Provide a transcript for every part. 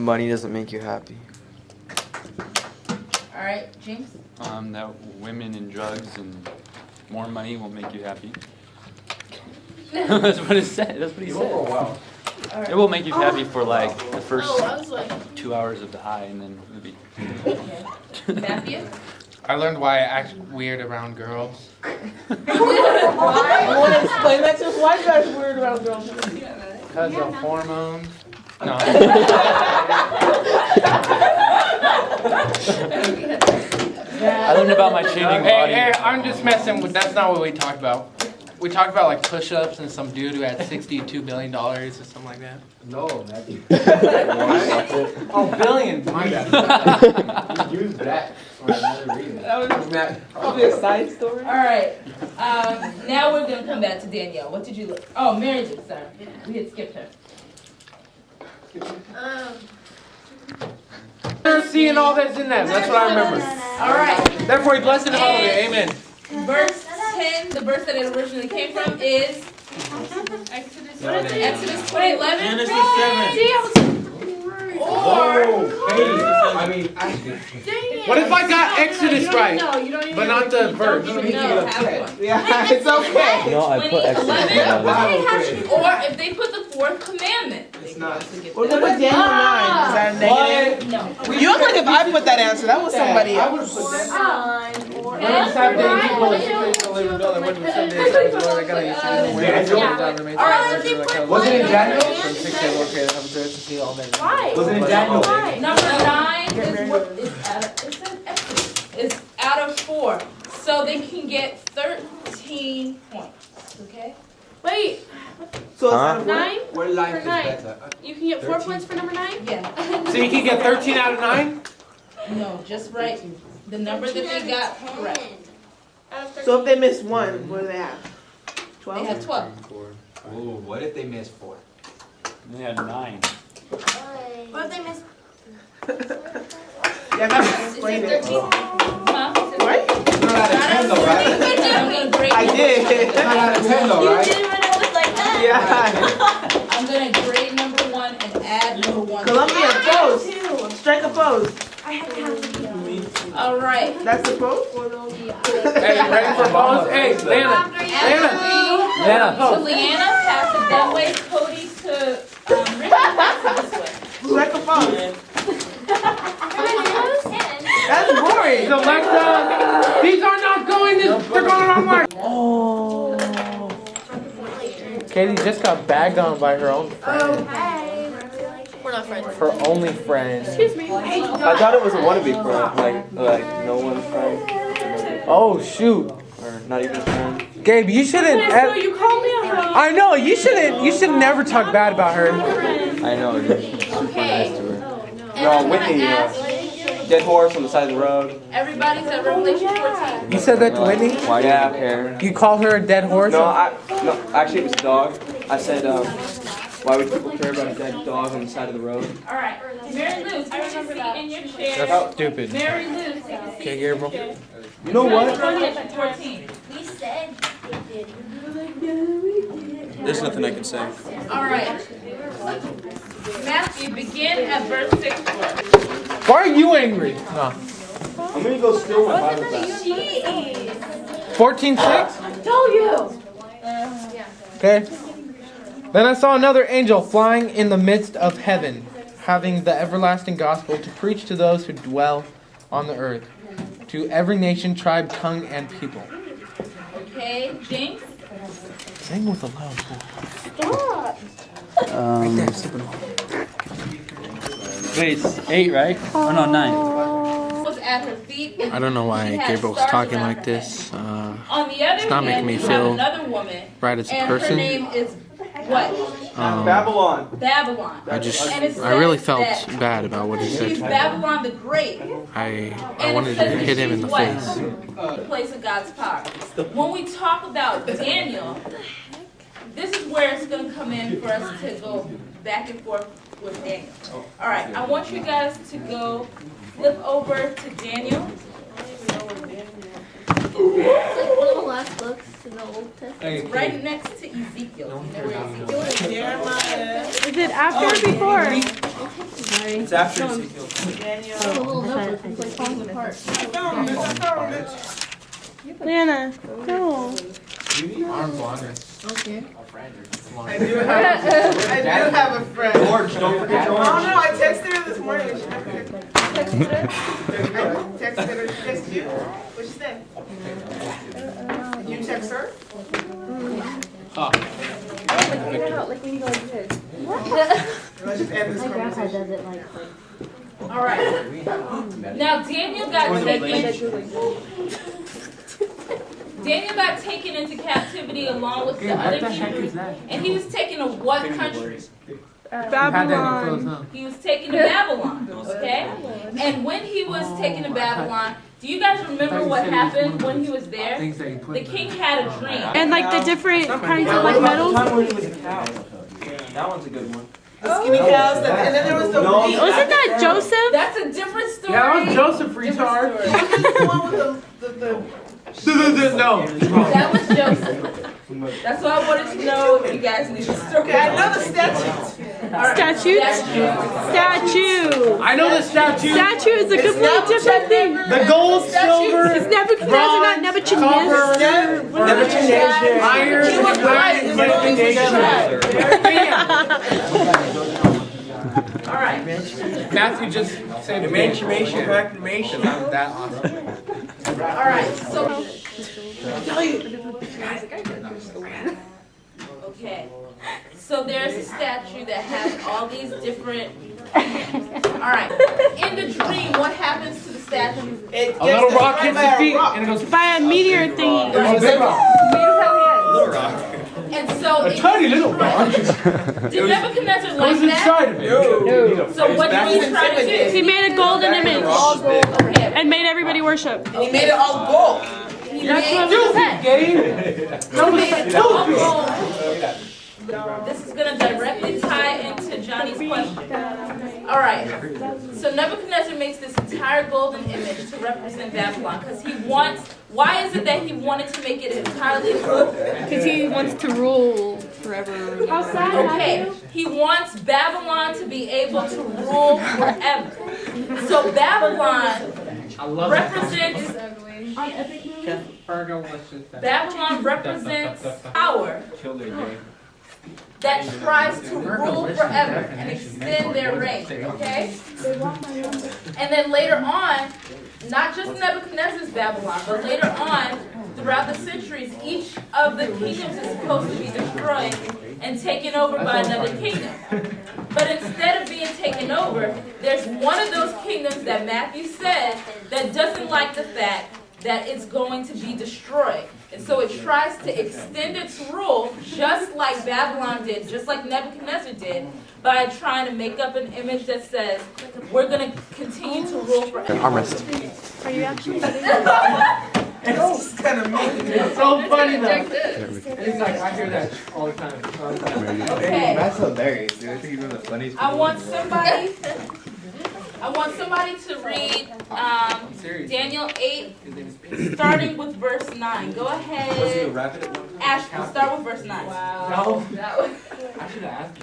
money doesn't make you happy. All right, James. That women and drugs and more money won't make you happy. That's what it said. That's what he said. Right. It will make you happy for like the first I was like, 2 hours of the high, and then it'll be. Matthew. I learned why I act weird around girls. Why? You want to explain that to us? Why are you guys weird around girls? Because of hormones. No. I learned about my changing body. Hey, I'm just messing with. That's not what we talked about. We talked about like push-ups and some dude who had $62 billion or something like that. No, Matthew. Oh, billion. My bad. You used that for another reason. That was probably a side story. All right. Now we're gonna come back to Danielle. What did you look? Oh, Mary Lou. Sorry, we had skipped her. Seeing all that's in that. That's what I remember. All right. Therefore, he blessed and followed it. Amen. Verse 10, the verse that it originally came from is Exodus 20:11. Genesis 7. Or I mean, actually. What if I got Exodus right, but not the verse? no, have one. Yeah, it's okay. No, I put Exodus 11. Or if they put the fourth commandment. It's not. Well, then put Daniel 9. Is that a negative? No. You look like if I put that answer, that was somebody I would else. put that. Or When it's 7 days, people are supposed to live in building. When it's 7 days, they're gonna use it. All right, let's keep quick. Was it in Daniel? Why? Was it in Daniel? Number 9 is what is out of, it says Exodus. It's out of 4. So they can get 13 points. Okay? Wait, So it's Huh? out of what? 9? What life is nine. better? You can get 4 13. points for number 9? Yeah. So you can get 13 out of 9? No, just write the number that they got correct. Out of 13. So if they miss one, what do they have? They 12? have 12. Ooh, what if they miss 4? They had 9. What if they miss? Yeah, I gotta Is explain it it. 13? Huh? Right? It's not out of 10 though, right? I'm gonna grade I did. It's not out of 10 though, right? Yeah. I'm gonna grade number 1 and add number 1. Columbia, pose. Strike a pose. All right. That's the pose? Hey, ready for balls? Hey, Lana. Lana. So Leanna passed it that way. Cody to Ricky passed it this way. Strike a pose. That's boring. So Alexa, these are not going this. They're going on mark. Oh. Katie just got bagged on by her own friend. We're not friends. Her only friend. Excuse me. I thought it was a wannabe friend, like no one friend, Oh shoot. or not even a friend. Gabe, you shouldn't. So you called me a hoe. I know you shouldn't. You should never talk bad about her. I know, you're super nice to her. No, Whitney, dead horse on the side of the road. Everybody's at Revelation 14. You said that to Whitney? Why do you care? You called her a dead horse? No, actually it was a dog. I said, why would people care about a dead dog on the side of the road? All right. Mary Lou, take a seat in your chair. That's stupid. Mary Lou, take a seat. Okay, Gabriel. You know what? Revelation 14. We said it did. There's nothing I can say. All right. Matthew, begin at verse 6 for us. Why are you angry? No. I'm gonna go steal my Bible back. 14:6. Told you. Okay. Then I saw another angel flying in the midst of heaven, having the everlasting gospel to preach to those who dwell on the earth, to every nation, tribe, tongue, and people. Okay, James? Sing with a loud voice. Wait, it's 8, right? Oh no, 9. Was at her feet. I don't know why She had Gabriel's stars talking around like her this. head. On the other not making hand, me you feel have another woman, right as a and her person. name is what? Babylon. Babylon. I just, And it I really says felt that bad about what he she's said. Babylon the Great. I And wanted it to says that hit him in she's the what? face. The place of God's power. When we talk about Daniel, this is where it's going to come in for us to go back and forth with Daniel. All right, I want you guys to go flip over to Daniel. It's like one of the last books in the Old Testament. It's right next to Ezekiel. You know where Ezekiel is? Is it after or before? Sorry. It's after Ezekiel. Daniel. Oh, a little notebook. It's like falling apart. Lana, no. Arms longer. Okay. I do have a friend. George, don't forget George. Oh no, I texted her this morning. She never texted her. I texted her. She texted you? What'd she say? Did you text her? Like when you go like this. Let's just end this My grandpa conversation. does it like. All right. Now Daniel got taken into captivity along with the other Hebrews, and he was taken to what country? Babylon. He was taken to Babylon, okay? And when he was taken to Babylon, do you guys remember what happened when he was there? The king had a dream. And like the different kinds of like metals. Time when he was a cow. That one's a good one. The skinny cows, and then there was the No. wheat. Wasn't that Joseph? That's a different story. Yeah, that was Joseph, retard. The one with the No. That was Joseph. That's why I wanted to know if you guys knew the story. Okay, I know the statutes. Statutes? Statue. I know the statue. Statue is a completely different thing. The gold, silver, It's Nebuchadnezzar, not Nebuchadnezzar. Nebuchadnezzar. iron, He was right as long as he All right. Matthew just said Emancipation Proclamation. That awesome. All right. So. Okay. So there's a statue that has all these different. All right. In the dream, what happens to the statue? A little rock hits his feet and it goes By a meteor thing. Little rock. And so a tiny little rock. did Nebuchadnezzar like Goes that? inside of it. So what did he try to do? He made a golden image Okay. and made everybody worship. He made it all gold. He made it all gold. This is going to directly tie into Johnny's question. All right. So Nebuchadnezzar makes this entire golden image to represent Babylon because he wants. Why is it that he wanted to make it entirely gold? Because he wants to rule forever. How sad. Okay. He wants Babylon to be able to rule forever. So Babylon represents. Babylon represents power that tries to rule forever and extend their reign, okay? And then later on, not just Nebuchadnezzar's Babylon, but later on, throughout the centuries, each of the kingdoms is supposed to be destroyed and taken over by another kingdom. But instead of being taken over, there's one of those kingdoms that Matthew said that doesn't like the fact that it's going to be destroyed. And so it tries to extend its rule just like Babylon did, just like Nebuchadnezzar did, by trying to make up an image that says, we're going to continue to rule forever. Are you actually? It's kind of mean. It's so funny though. He's like, I hear that all the time. Okay. That's hilarious, dude. I think you're one of the funniest I want somebody to read Daniel 8, starting with verse 9. Go ahead. Ashton, start with verse 9. No. I should have asked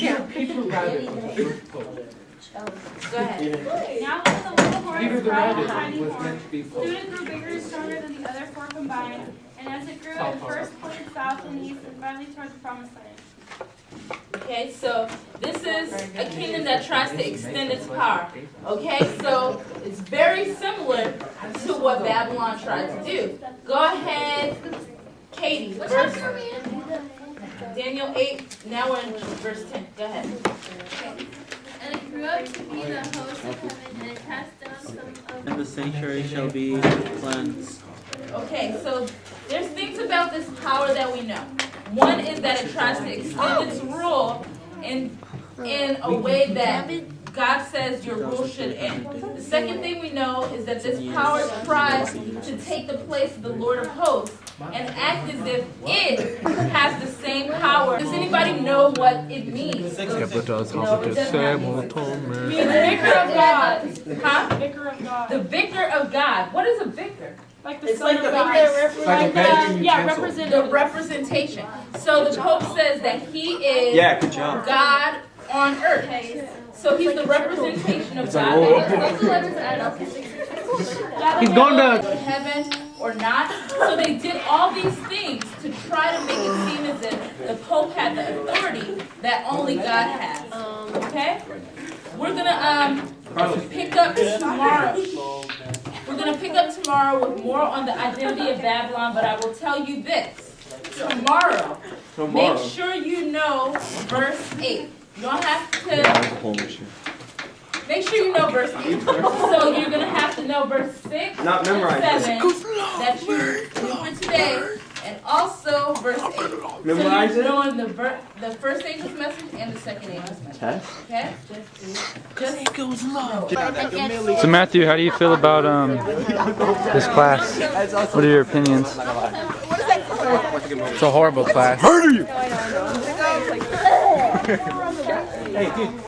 you. Peter Rabbit was the first book. Go ahead. Now when the little horse Peter the cried Rabbit tiny was horse, meant to be soon it grew bigger and stronger than the other four combined, and as it grew, it first pointed south and east and finally toward the promised land. Okay, so this is a kingdom that tries to extend its power. Okay, so it's very similar to what Babylon tried to do. Go ahead, Katie. Daniel 8, now we're in verse 10. Go ahead. And it grew up to be the host of heaven, and it cast down some of And the sanctuary shall be cleansed. Okay, so there's things about this power that we know. One is that it tries to extend its rule in a way that God says your rule should end. The second thing we know is that this power tries to take the place of the Lord of hosts and act as if it has the same power. Does anybody know what it means? No, it does not. It means vicar of God. Huh? Vicar of God. The vicar of God. What is a vicar? Like the It's son like of the God. The representation. So the Pope says that he is Yeah, good job. God on earth. So he's the representation of God. What's the letters add up to 666? He's going to heaven or not. So they did all these things to try to make it seem as if the Pope had the authority that only God has. Okay? We're gonna pick up tomorrow. We're gonna pick up tomorrow with more on the identity of Babylon, but I will tell you this. Tomorrow. Make sure you know verse 8. You don't have to. Make sure you know verse 8. So you're going to have to know verse 6 Not memorize and 7 that you for today, and also verse 8. Memorize so you're it? knowing the first angel's message and the second angel's message. Okay? Just know it. So Matthew, how do you feel about this class? What are your opinions? It's a horrible class. Hey, dude.